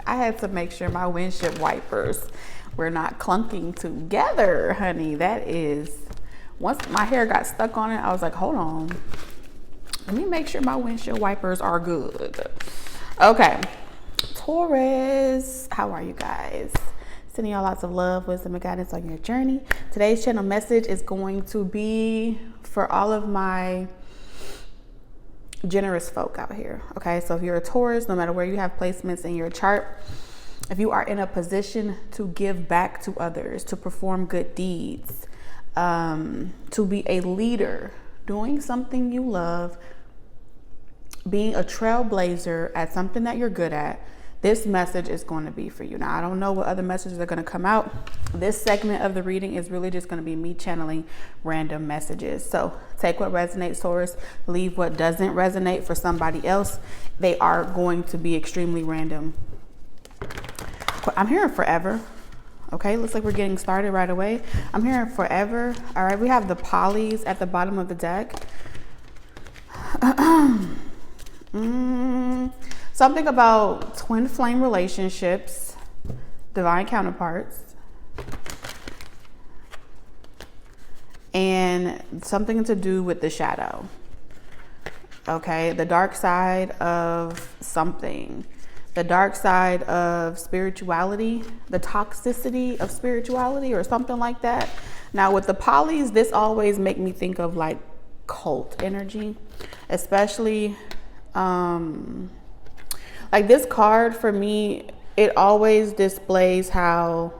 I had to make sure my windshield wipers were not clunking together, honey. That is, once my hair got stuck on it, I was like, hold on. Let me make sure my windshield wipers are good. Okay, Taurus, how are you guys? Sending y'all lots of love, wisdom, and guidance on your journey. Today's channel message is going to be for all of my generous folk out here. Okay, so if you're a Taurus, no matter where you have placements in your chart, if you are in a position to give back to others, to perform good deeds, to be a leader, doing something you love, being a trailblazer at something that you're good at, this message is going to be for you. Now, I don't know what other messages are going to come out. This segment of the reading is really just going to be me channeling random messages. So take what resonates, Taurus, leave what doesn't resonate for somebody else. They are going to be extremely random. I'm hearing forever. Okay, looks like we're getting started right away. I'm hearing forever. All right, we have the polys at the bottom of the deck. Something about twin flame relationships, divine counterparts, and something to do with the shadow. Okay, the dark side of something, the dark side of spirituality, the toxicity of spirituality, or something like that. Now with the polys, this always make me think of like cult energy, especially like this card for me, it always displays how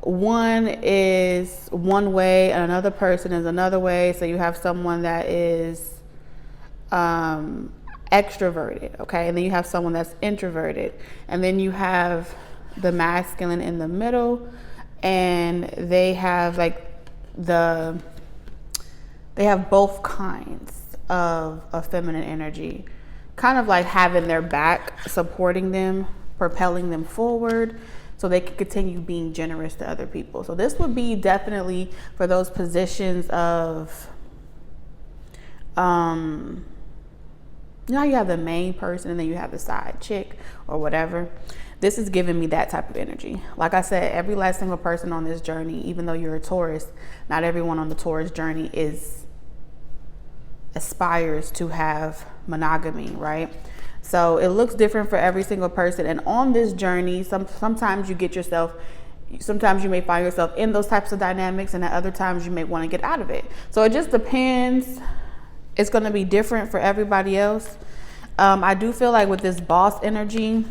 one is one way and another person is another way. So you have someone that is extroverted, okay? And then you have someone that's introverted. And then you have the masculine in the middle, and they have like they have both kinds of feminine energy, kind of like having their back, supporting them, propelling them forward so they can continue being generous to other people. So this would be definitely for those positions of, you know how you have the main person and then you have the side chick or whatever. This is giving me that type of energy. Like I said, every last single person on this journey, even though you're a Taurus, not everyone on the Taurus journey aspires to have monogamy, right? So it looks different for every single person. And on this journey, sometimes you may find yourself in those types of dynamics, and at other times you may want to get out of it. So it just depends. It's going to be different for everybody else. I do feel like with this boss energy,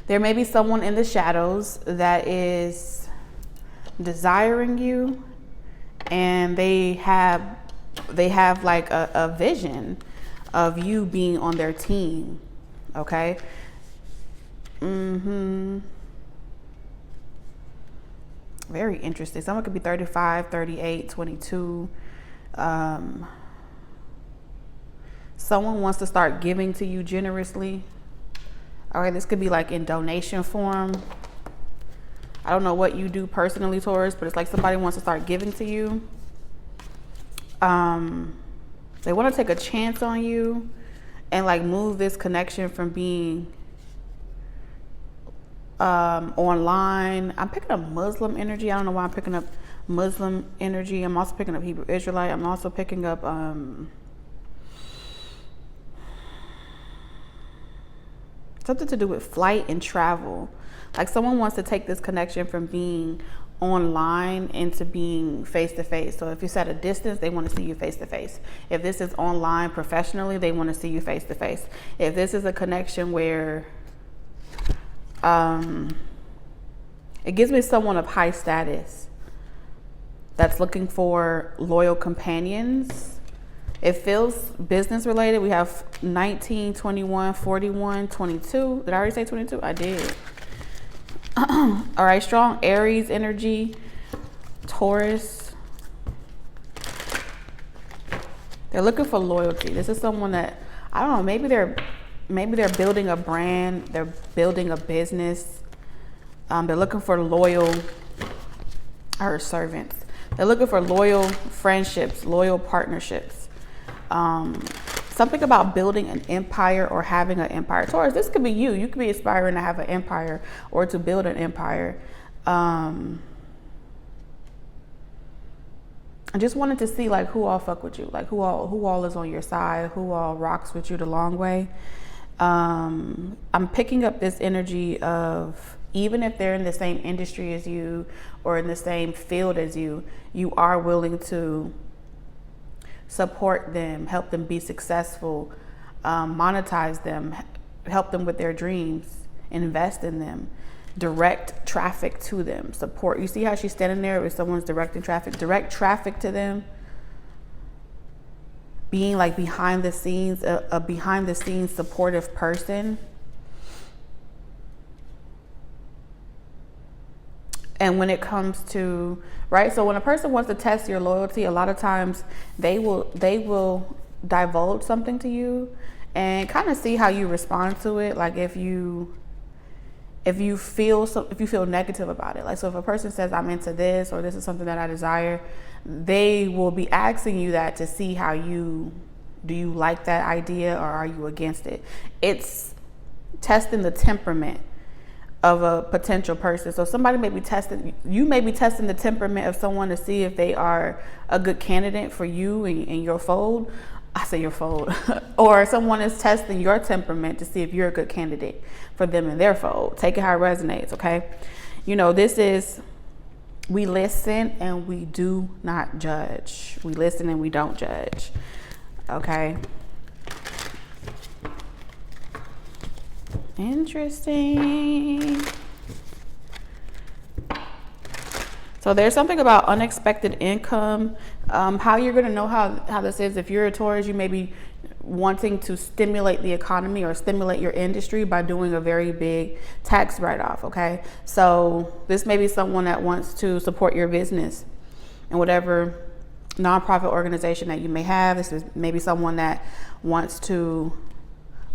there may be someone in the shadows that is desiring you, and they have like a vision of you being on their team. Okay. Very interesting. Someone could be 35, 38, 22. Someone wants to start giving to you generously. All right, this could be like in donation form. I don't know what you do personally, Taurus, but it's like somebody wants to start giving to you. They want to take a chance on you and like move this connection from being online. I'm picking up Muslim energy. I don't know why I'm picking up Muslim energy. I'm also picking up Hebrew Israelite. I'm also picking up something to do with flight and travel. Like someone wants to take this connection from being online into being face-to-face. So if it's at a distance, they want to see you face-to-face. If this is online professionally, they want to see you face-to-face. If this is a connection where it gives me someone of high status that's looking for loyal companions. It feels business related. We have 19, 21, 41, 22. Did I already say 22? I did. All right, strong Aries energy, Taurus. They're looking for loyalty. This is someone that, I don't know, maybe they're building a brand, they're building a business. They're looking for loyal servants. They're looking for loyal friendships, loyal partnerships. something about building an empire or having an empire. Taurus, this could be you. You could be aspiring to have an empire or to build an empire. I just wanted to see like who all fuck with you, like who all is on your side, who all rocks with you the long way. I'm picking up this energy of, even if they're in the same industry as you or in the same field as you, you are willing to support them, help them be successful, monetize them, help them with their dreams, invest in them, direct traffic to them, support. You see how she's standing there with someone's directing traffic, direct traffic to them, being like behind the scenes, a behind the scenes supportive person. And when it comes to, right, so when a person wants to test your loyalty, a lot of times they will divulge something to you and kind of see how you respond to it. Like if you feel negative about it, like, so if a person says I'm into this, or this is something that I desire, they will be asking you that to see how do you like that idea or are you against it. It's testing the temperament of a potential person. So somebody may be testing the temperament of someone to see if they are a good candidate for you and your fold. I say your fold. Or someone is testing your temperament to see if you're a good candidate for them and their fold. Take it how it resonates, okay? You know, this is, we listen and we do not judge. We listen and we don't judge, okay? Interesting. So there's something about unexpected income. How you're going to know how this is, if you're a Taurus, you may be wanting to stimulate the economy or stimulate your industry by doing a very big tax write-off, okay? So this may be someone that wants to support your business and whatever nonprofit organization that you may have. This is maybe someone that wants to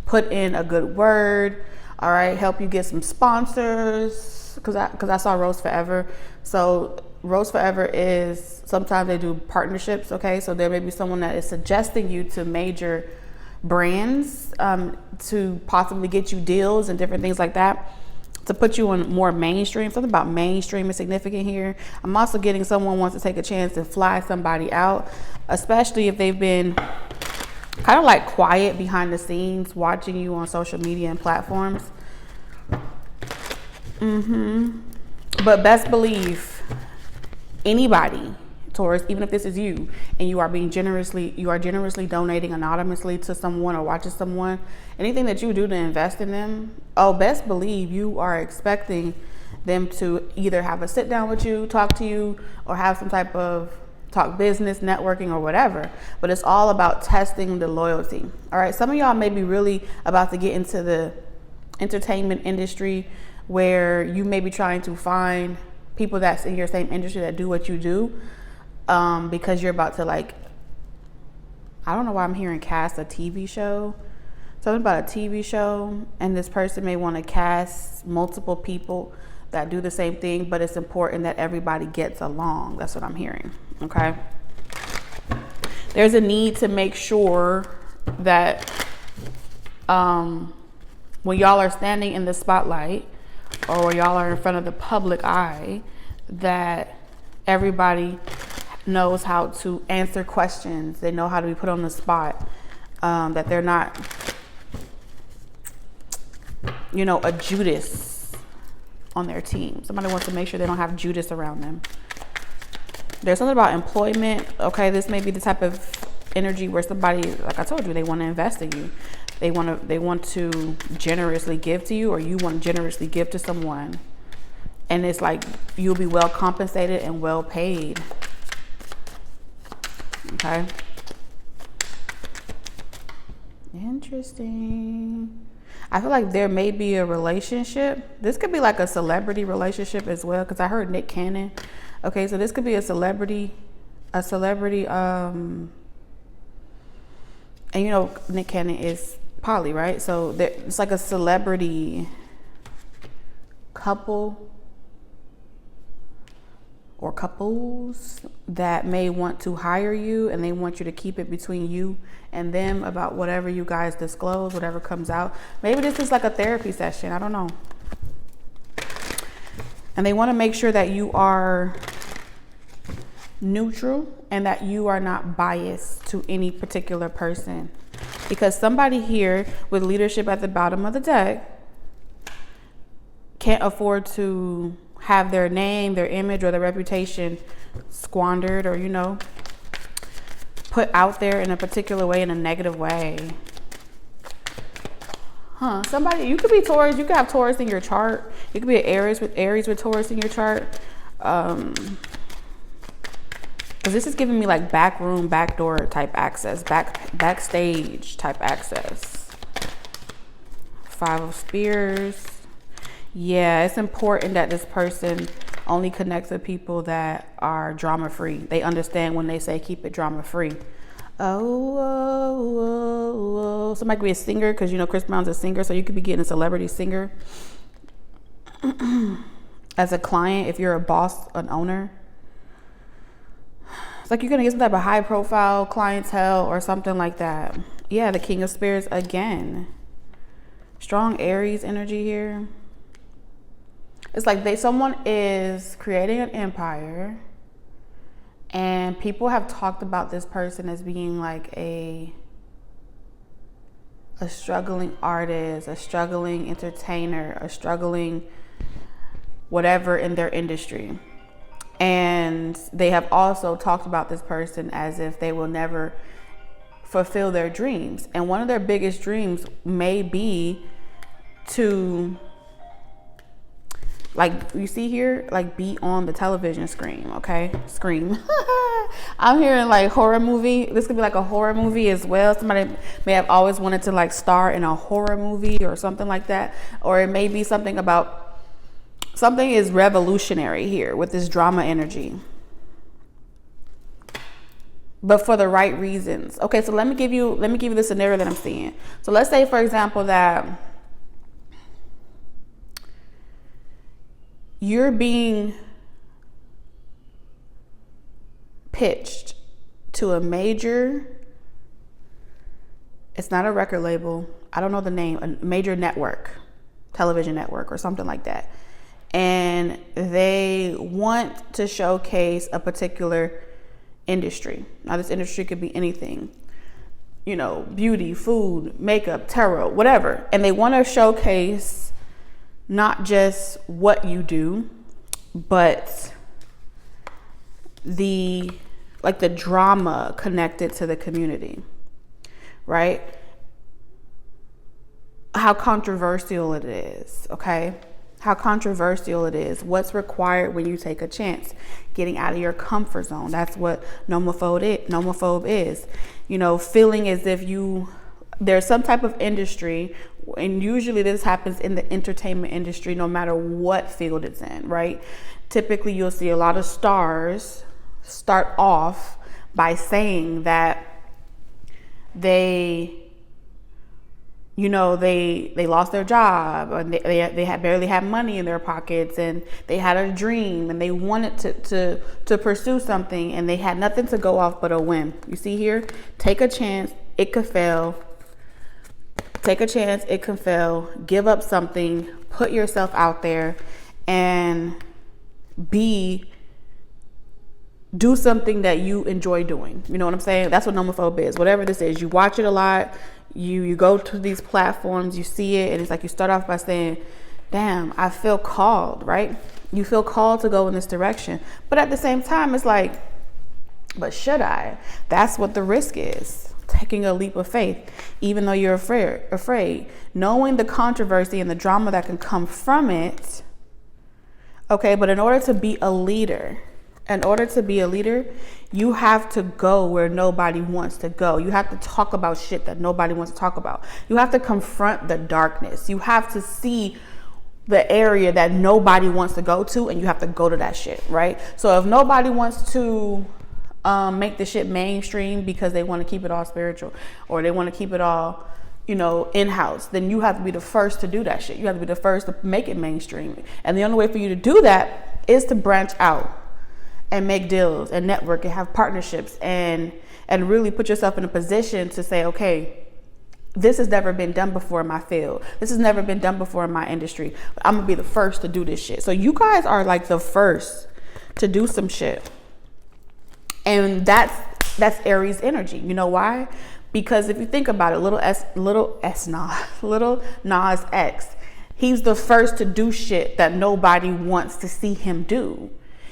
put in a good word, all right, help you get some sponsors, because I saw Rose Forever. So Rose Forever is, sometimes they do partnerships, okay? So there may be someone that is suggesting you to major brands to possibly get you deals and different things like that, to put you on more mainstream. Something about mainstream is significant here. I'm also getting someone wants to take a chance to fly somebody out, especially if they've been kind of like quiet behind the scenes, watching you on social media and platforms. But best believe, anybody, Taurus, even if this is you, and you are generously donating anonymously to someone or watching someone, anything that you do to invest in them, best believe you are expecting them to either have a sit down with you, talk to you, or have some type of talk business, networking, or whatever. But it's all about testing the loyalty. All right, some of y'all may be really about to get into the entertainment industry, where you may be trying to find people that's in your same industry that do what you do, because you're about to, like, I don't know why I'm hearing cast a TV show, something about a TV show, and this person may want to cast multiple people that do the same thing, but it's important that everybody gets along. That's what I'm hearing, okay? There's a need to make sure that when y'all are standing in the spotlight, or y'all are in front of the public eye, that everybody knows how to answer questions. They know how to be put on the spot, that they're not, a Judas on their team. Somebody wants to make sure they don't have Judas around them. There's something about employment, okay? This may be the type of energy where somebody, like I told you, they want to invest in you. They want to generously give to you, or you want to generously give to someone. And it's like you'll be well compensated and well paid. Okay. Interesting. I feel like there may be a relationship. This could be like a celebrity relationship as well, because I heard Nick Cannon. Okay, so this could be a celebrity, and Nick Cannon is poly, right? So it's like a celebrity couple, or couples that may want to hire you, and they want you to keep it between you and them about whatever you guys disclose, whatever comes out. Maybe this is like a therapy session, I don't know. And they want to make sure that you are neutral and that you are not biased to any particular person. Because somebody here with leadership at the bottom of the deck can't afford to have their name, their image, or their reputation squandered, or, you know, put out there in a particular way, in a negative way. Somebody, you could be Taurus, you could have Taurus in your chart. You could be an Aries with Taurus in your chart. Because this is giving me like back room, back door type access, backstage type access. 5 of Spears. Yeah, it's important that this person only connects with people that are drama free. They understand when they say keep it drama free. Somebody could be a singer, because, you know, Chris Brown's a singer, so you could be getting a celebrity singer as a client if you're a boss, an owner. It's like you're gonna get some type of high profile clientele or something like that. Yeah, the King of Spears again. Strong Aries energy here. It's like someone is creating an empire, and people have talked about this person as being like a struggling artist, a struggling entertainer, a struggling whatever in their industry. And they have also talked about this person as if they will never fulfill their dreams. And one of their biggest dreams may be to, like you see here, like be on the television screen, okay? Scream. I'm hearing like horror movie. This could be like a horror movie as well. Somebody may have always wanted to like star in a horror movie or something like that. Or it may be something about, something is revolutionary here with this drama energy, but for the right reasons. Okay, so let me give you the scenario that I'm seeing. So let's say, for example, that you're being pitched to a major, it's not a record label, I don't know the name, a major network, television network or something like that. And they want to showcase a particular industry. Now this industry could be anything, you know, beauty, food, makeup, tarot, whatever. And they want to showcase not just what you do, but the drama connected to the community, right? How controversial it is, okay? How controversial it is. What's required when you take a chance? Getting out of your comfort zone. That's what nomophobe is. You know, feeling as if there's some type of industry, and usually this happens in the entertainment industry, no matter what field it's in, right? Typically, you'll see a lot of stars start off by saying that they lost their job, and they had barely had money in their pockets, and they had a dream, and they wanted to pursue something, and they had nothing to go off but a whim. You see here, take a chance, it could fail. Take a chance, it can fail. Give up something, put yourself out there, and do something that you enjoy doing. You know what I'm saying? That's what nomophobe is. Whatever this is, you watch it a lot. You go to these platforms, you see it, and it's like you start off by saying, damn, I feel called, right? You feel called to go in this direction. But at the same time, it's like, but should I? That's what the risk is. Taking a leap of faith, even though you're afraid. Knowing the controversy and the drama that can come from it. Okay, but in order to be a leader, you have to go where nobody wants to go. You have to talk about shit that nobody wants to talk about. You have to confront the darkness. You have to see the area that nobody wants to go to, and you have to go to that shit, right? So if nobody wants to make the shit mainstream because they want to keep it all spiritual, or they want to keep it all, you know, in-house, then you have to be the first to do that shit. You have to be the first to make it mainstream. And the only way for you to do that is to branch out. and make deals and network and have partnerships and really put yourself in a position to say, okay, this has never been done before in my field. This has never been done before in my industry. I'm gonna be the first to do this shit. So you guys are like the first to do some shit. And that's Aries energy. You know why? Because if you think about it, little Nas X, he's the first to do shit that nobody wants to see him do.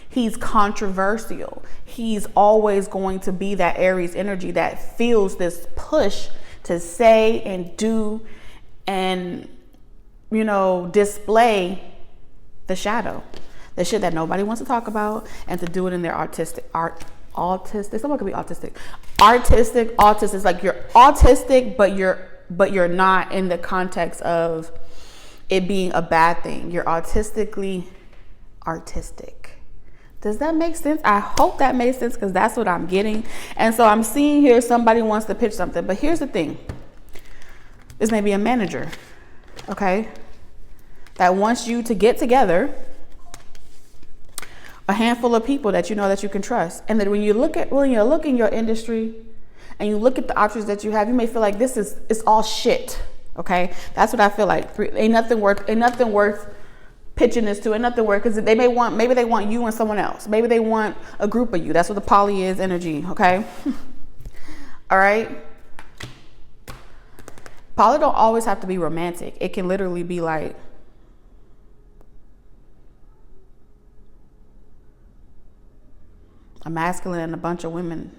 He's controversial. He's always going to be that Aries energy that feels this push to say and do and, you know, display the shadow, the shit that nobody wants to talk about, and to do it in their autistic. Someone could be autistic. Autistic. Like you're autistic, but you're not in the context of it being a bad thing. You're autistically artistic. Does that make sense? I hope that makes sense, because that's what I'm getting. And so I'm seeing here somebody wants to pitch something. But here's the thing. This may be a manager, okay, that wants you to get together a handful of people that you know that you can trust. And then when you look in your industry and you look at the options that you have, you may feel like it's all shit. Okay? That's what I feel like. Ain't nothing worth pitching this to, and nothing work, because maybe they want you and someone else. Maybe they want a group of you. That's what the poly is energy, okay? All right? Poly don't always have to be romantic. It can literally be like a masculine and a bunch of women,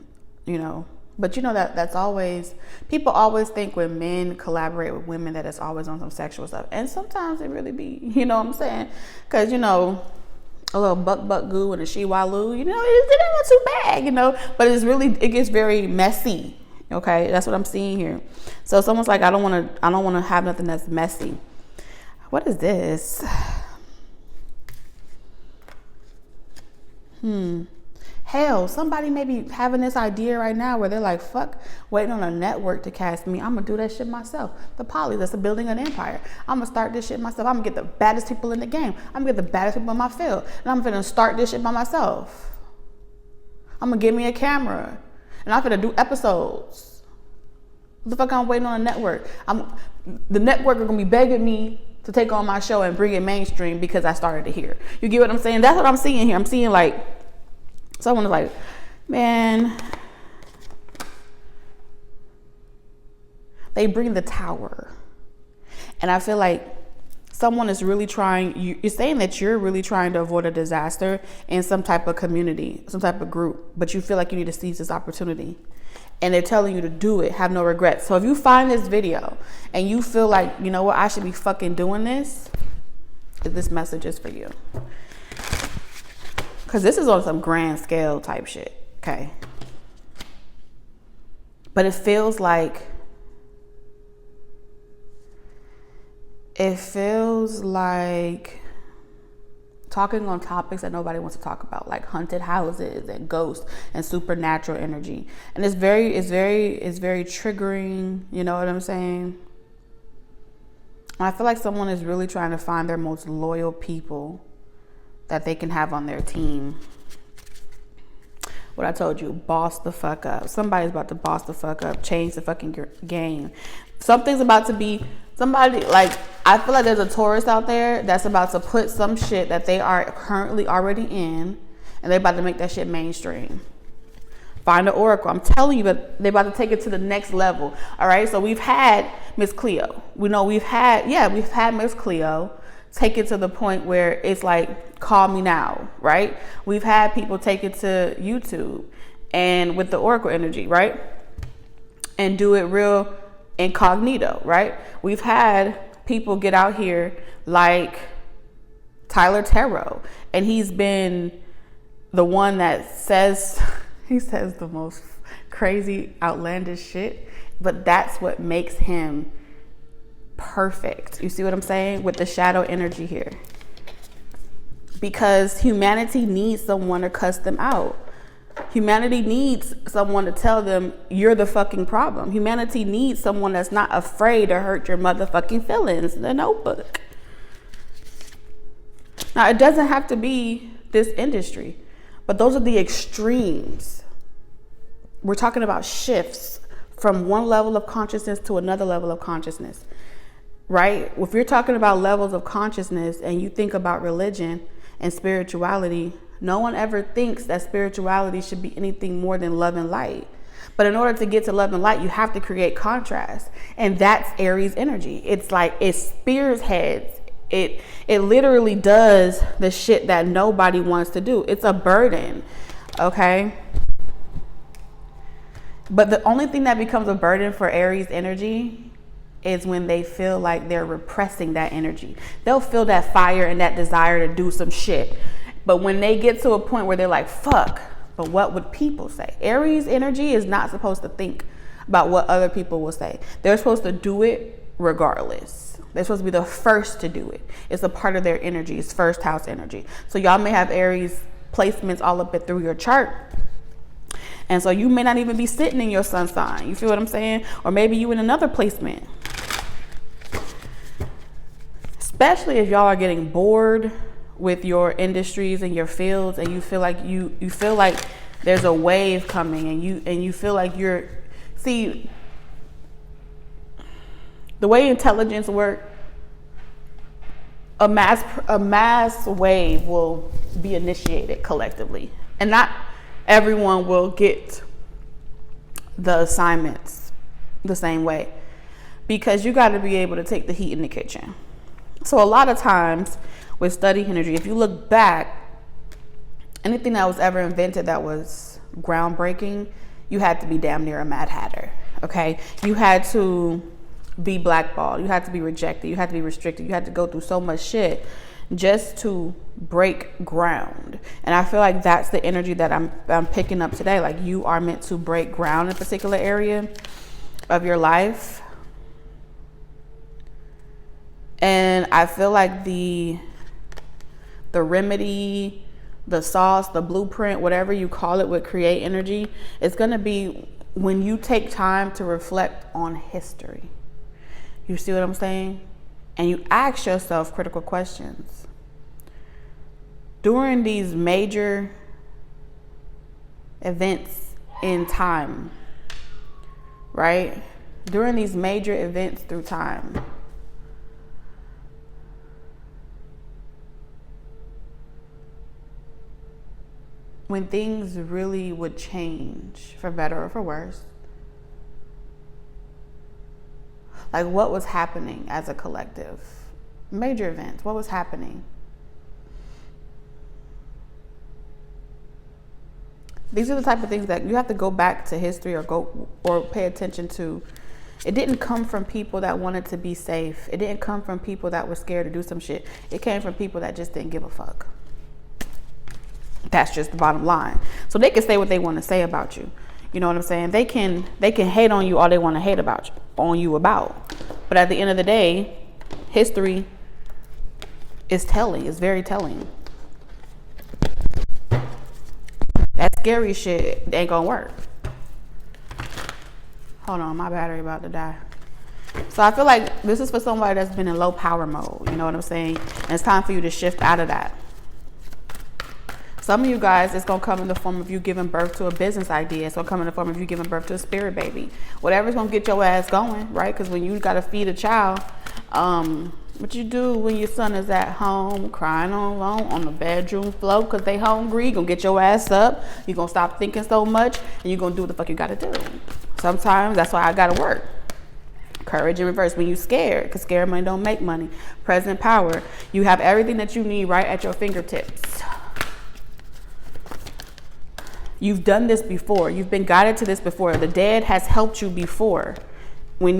you know. But you know that's always, people always think when men collaborate with women that it's always on some sexual stuff. And sometimes it really be, you know what I'm saying? Because, you know, a little buck goo and a she-waloo, you know, it ain't too bad, you know. But it gets very messy, okay? That's what I'm seeing here. So someone's like, I don't want to have nothing that's messy. What is this? Hell, somebody may be having this idea right now where they're like, fuck, waiting on a network to cast me. I'm going to do that shit myself. The poly, that's building an empire. I'm going to start this shit myself. I'm going to get the baddest people in the game. I'm going to get the baddest people in my field. And I'm going to start this shit by myself. I'm going to give me a camera. And I'm going to do episodes. What the fuck I'm waiting on a network? The network are going to be begging me to take on my show and bring it mainstream because I started it here. You get what I'm saying? That's what I'm seeing here. I'm seeing like, someone is like, man, they bring the Tower. And I feel like someone is really trying, you're saying that you're really trying to avoid a disaster in some type of community, some type of group, but you feel like you need to seize this opportunity. And they're telling you to do it, have no regrets. So if you find this video and you feel like, you know what, I should be fucking doing this message is for you. Because this is on some grand scale type shit, okay? But it feels like talking on topics that nobody wants to talk about, like haunted houses and ghosts and supernatural energy. And it's very triggering, you know what I'm saying? And I feel like someone is really trying to find their most loyal people that they can have on their team. What I told you, boss the fuck up. Somebody's about to boss the fuck up, change the fucking game. Something's about to be, somebody, like, I feel like there's a Taurus out there that's about to put some shit that they are currently already in, and they're about to make that shit mainstream. Find an oracle. I'm telling you, but they're about to take it to the next level. All right, so we've had Miss Cleo. We've had Miss Cleo take it to the point where it's like, call me now, right? We've had people take it to YouTube and with the oracle energy, right? And do it real incognito, right? We've had people get out here like Tyler Tarot, and he's been the one that says, he says the most crazy, outlandish shit, but that's what makes him perfect. You see what I'm saying? With the shadow energy here. Because humanity needs someone to cuss them out. Humanity needs someone to tell them you're the fucking problem. Humanity needs someone that's not afraid to hurt your motherfucking feelings. The Notebook. Now, it doesn't have to be this industry, But those are the extremes. We're talking about shifts from one level of consciousness to another level of consciousness, right? If you're talking about levels of consciousness and you think about religion and spirituality, no one ever thinks that spirituality should be anything more than love and light. But in order to get to love and light, you have to create contrast. And that's Aries energy. It's like it spearheads. It literally does the shit that nobody wants to do. It's a burden, okay? But the only thing that becomes a burden for Aries energy is when they feel like they're repressing that energy. They'll feel that fire and that desire to do some shit. But when they get to a point where they're like, fuck, but what would people say? Aries energy is not supposed to think about what other people will say. They're supposed to do it regardless. They're supposed to be the first to do it. It's a part of their energy. It's first house energy. So y'all may have Aries placements all up and through your chart. And so you may not even be sitting in your sun sign. You feel what I'm saying? Or maybe you in another placement. Especially if y'all are getting bored with your industries and your fields, and you feel like you feel like there's a wave coming, and you feel like see, the way intelligence works, a mass wave will be initiated collectively, and not everyone will get the assignments the same way, because you got to be able to take the heat in the kitchen. So a lot of times with study energy, if you look back, anything that was ever invented that was groundbreaking, you had to be damn near a Mad Hatter, okay? You had to be blackballed, you had to be rejected, you had to be restricted, you had to go through so much shit just to break ground. And I feel like that's the energy that I'm picking up today. Like, you are meant to break ground in a particular area of your life. And I feel like the remedy, the sauce, the blueprint, whatever you call it with create energy, it's going to be when you take time to reflect on history. You see what I'm saying? And you ask yourself critical questions. During these major events in time, right? During these major events through time, when things really would change for better or for worse, like what was happening as a collective? Major events, what was happening? These are the type of things that you have to go back to history or pay attention to. It didn't come from people that wanted to be safe. It didn't come from people that were scared to do some shit. It came from people that just didn't give a fuck. That's just the bottom line. So they can say what they want to say about you. You know what I'm saying? They can hate on you all they want to hate about you, about. But at the end of the day, history is telling. It's very telling. That scary shit ain't gonna work. Hold on, my battery about to die. So I feel like this is for somebody that's been in low power mode. You know what I'm saying? And it's time for you to shift out of that. Some of you guys, it's going to come in the form of you giving birth to a business idea. It's going to come in the form of you giving birth to a spirit baby. Whatever's going to get your ass going, right? Because when you got to feed a child, what you do when your son is at home crying alone on the bedroom floor because they hungry, you're going to get your ass up. You're going to stop thinking so much, and you're going to do what the fuck you got to do. Sometimes that's why I got to work. Courage in reverse. When you scared, because scared money don't make money. Present power. You have everything that you need right at your fingertips. You've done this before. You've been guided to this before. The dead has helped you before. When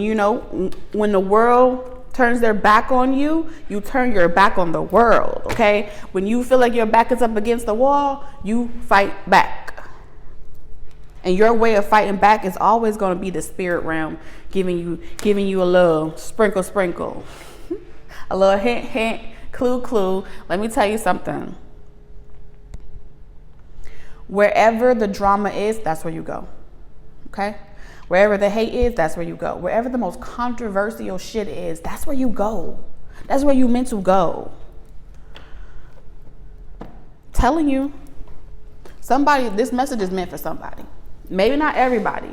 when the world turns their back on you, you turn your back on the world, okay? When you feel like your back is up against the wall, you fight back. And your way of fighting back is always going to be the spirit realm, giving you a little sprinkle, a little hint, clue. Let me tell you something. Wherever the drama is, that's where you go, okay? Wherever the hate is, that's where you go. Wherever the most controversial shit is, that's where you go. That's where you meant to go. Telling you. This message is meant for somebody. Maybe not everybody.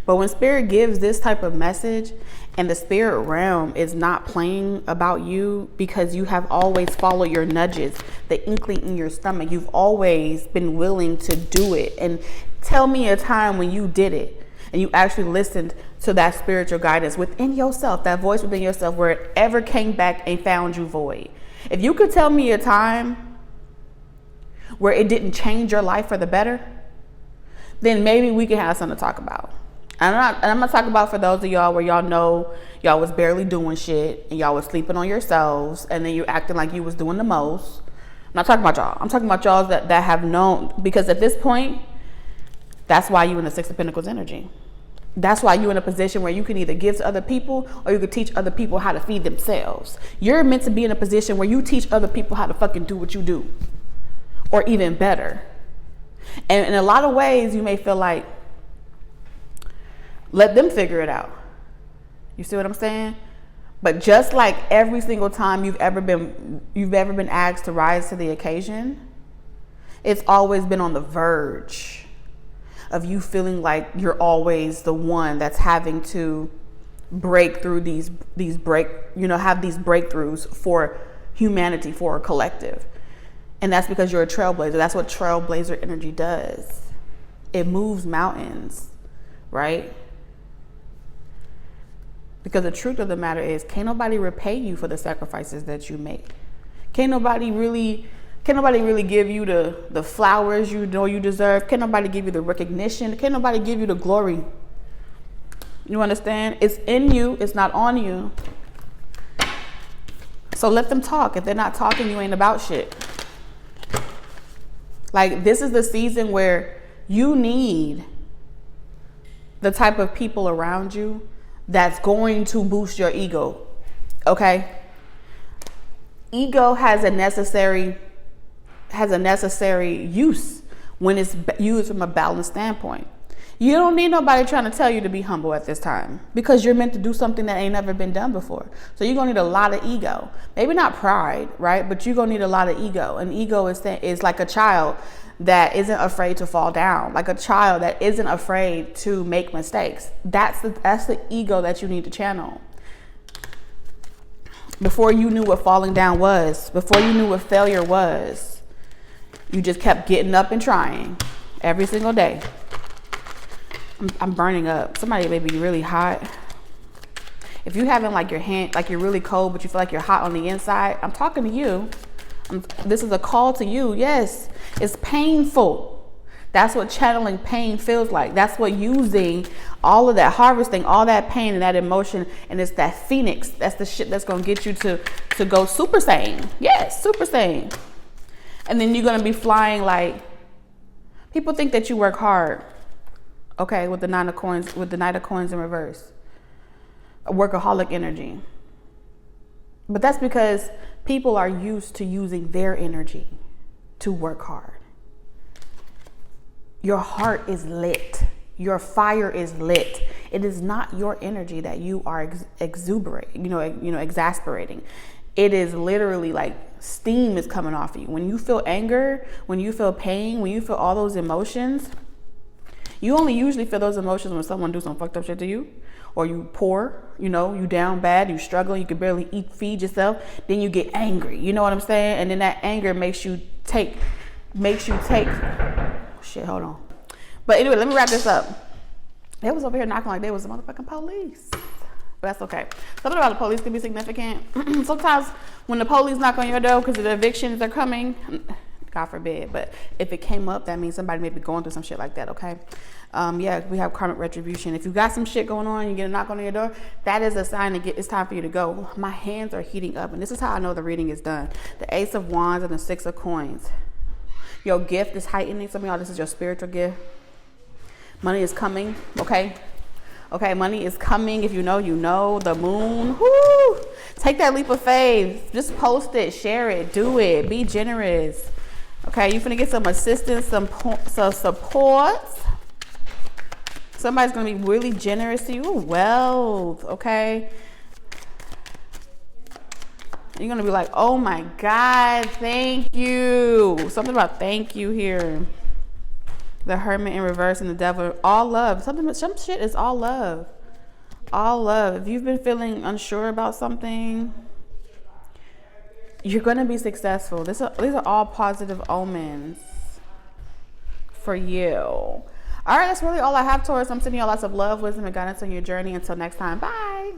But when spirit gives this type of message and the spirit realm is not playing about you because you have always followed your nudges, the inkling in your stomach, you've always been willing to do it. And tell me a time when you did it and you actually listened to that spiritual guidance within yourself, that voice within yourself, where it ever came back and found you void. If you could tell me a time where it didn't change your life for the better, then maybe we can have something to talk about. I'm not talking about for those of y'all where y'all know y'all was barely doing shit and y'all was sleeping on yourselves and then you acting like you was doing the most. I'm not talking about y'all. I'm talking about y'all that have known, because at this point, that's why you in the Six of Pentacles energy. That's why you're in a position where you can either give to other people or you can teach other people how to feed themselves. You're meant to be in a position where you teach other people how to fucking do what you do, or even better. And in a lot of ways, you may feel like, let them figure it out. You see what I'm saying? But just like every single time you've ever been asked to rise to the occasion, it's always been on the verge of you feeling like you're always the one that's having to break through have these breakthroughs for humanity, for a collective. And that's because you're a trailblazer. That's what trailblazer energy does. It moves mountains, right? Because the truth of the matter is, can't nobody repay you for the sacrifices that you make. Can't nobody really give you the flowers you know you deserve. Can't nobody give you the recognition. Can't nobody give you the glory. You understand? It's in you. It's not on you. So let them talk. If they're not talking, you ain't about shit. Like, this is the season where you need the type of people around you that's going to boost your ego. Okay? Ego has a necessary use when it's used from a balanced standpoint. You don't need nobody trying to tell you to be humble at this time, because you're meant to do something that ain't never been done before. So you're gonna need a lot of ego. Maybe not pride, right? But you're gonna need a lot of ego. And ego is like a child that isn't afraid to fall down, like a child that isn't afraid to make mistakes. That's the ego that you need to channel. Before you knew what falling down was, before you knew what failure was, you just kept getting up and trying every single day. I'm burning up. Somebody may be really hot. If you having like your hand, like you're really cold, but you feel like you're hot on the inside, I'm talking to you. This is a call to you. Yes, it's painful. That's what channeling pain feels like. That's what using all of that, harvesting all that pain and that emotion, and it's that phoenix. That's the shit that's gonna get you to go super saiyan. Yes, super saiyan. And then you're gonna be flying like, people think that you work hard. Okay, with the Knight of Coins in reverse. A workaholic energy. But that's because people are used to using their energy to work hard. Your heart is lit. Your fire is lit. It is not your energy that you are exasperating. It is literally like steam is coming off of you. When you feel anger, when you feel pain, when you feel all those emotions, you only usually feel those emotions when someone do some fucked up shit to you, or you poor, you down bad, you struggle, you can barely feed yourself. Then you get angry. You know what I'm saying? And then that anger makes you take. Shit, hold on. But anyway, let me wrap this up. They was over here knocking like they was the motherfucking police. But that's okay. Something about the police can be significant. Sometimes when the police knock on your door because the evictions are coming, God forbid, but if it came up, that means somebody may be going through some shit like that, okay? Yeah, we have karmic retribution. If you got some shit going on, you get a knock on your door, that is a sign it's time for you to go. My hands are heating up, and this is how I know the reading is done. The Ace of Wands and the Six of Coins. Your gift is heightening. Some of y'all, this is your spiritual gift. Money is coming, okay? Okay, money is coming. If you know, the moon. Woo! Take that leap of faith. Just post it, share it, do it. Be generous. Okay, you're finna get some assistance, some support. Somebody's gonna be really generous to you. Wealth, okay? You're gonna be like, oh my God, thank you. Something about thank you here. The Hermit in reverse and the Devil. All love. Some shit is all love. All love. If you've been feeling unsure about something, you're going to be successful. These are all positive omens for you. All right, that's really all I have, Taurus. I'm sending you lots of love, wisdom, and guidance on your journey. Until next time, bye.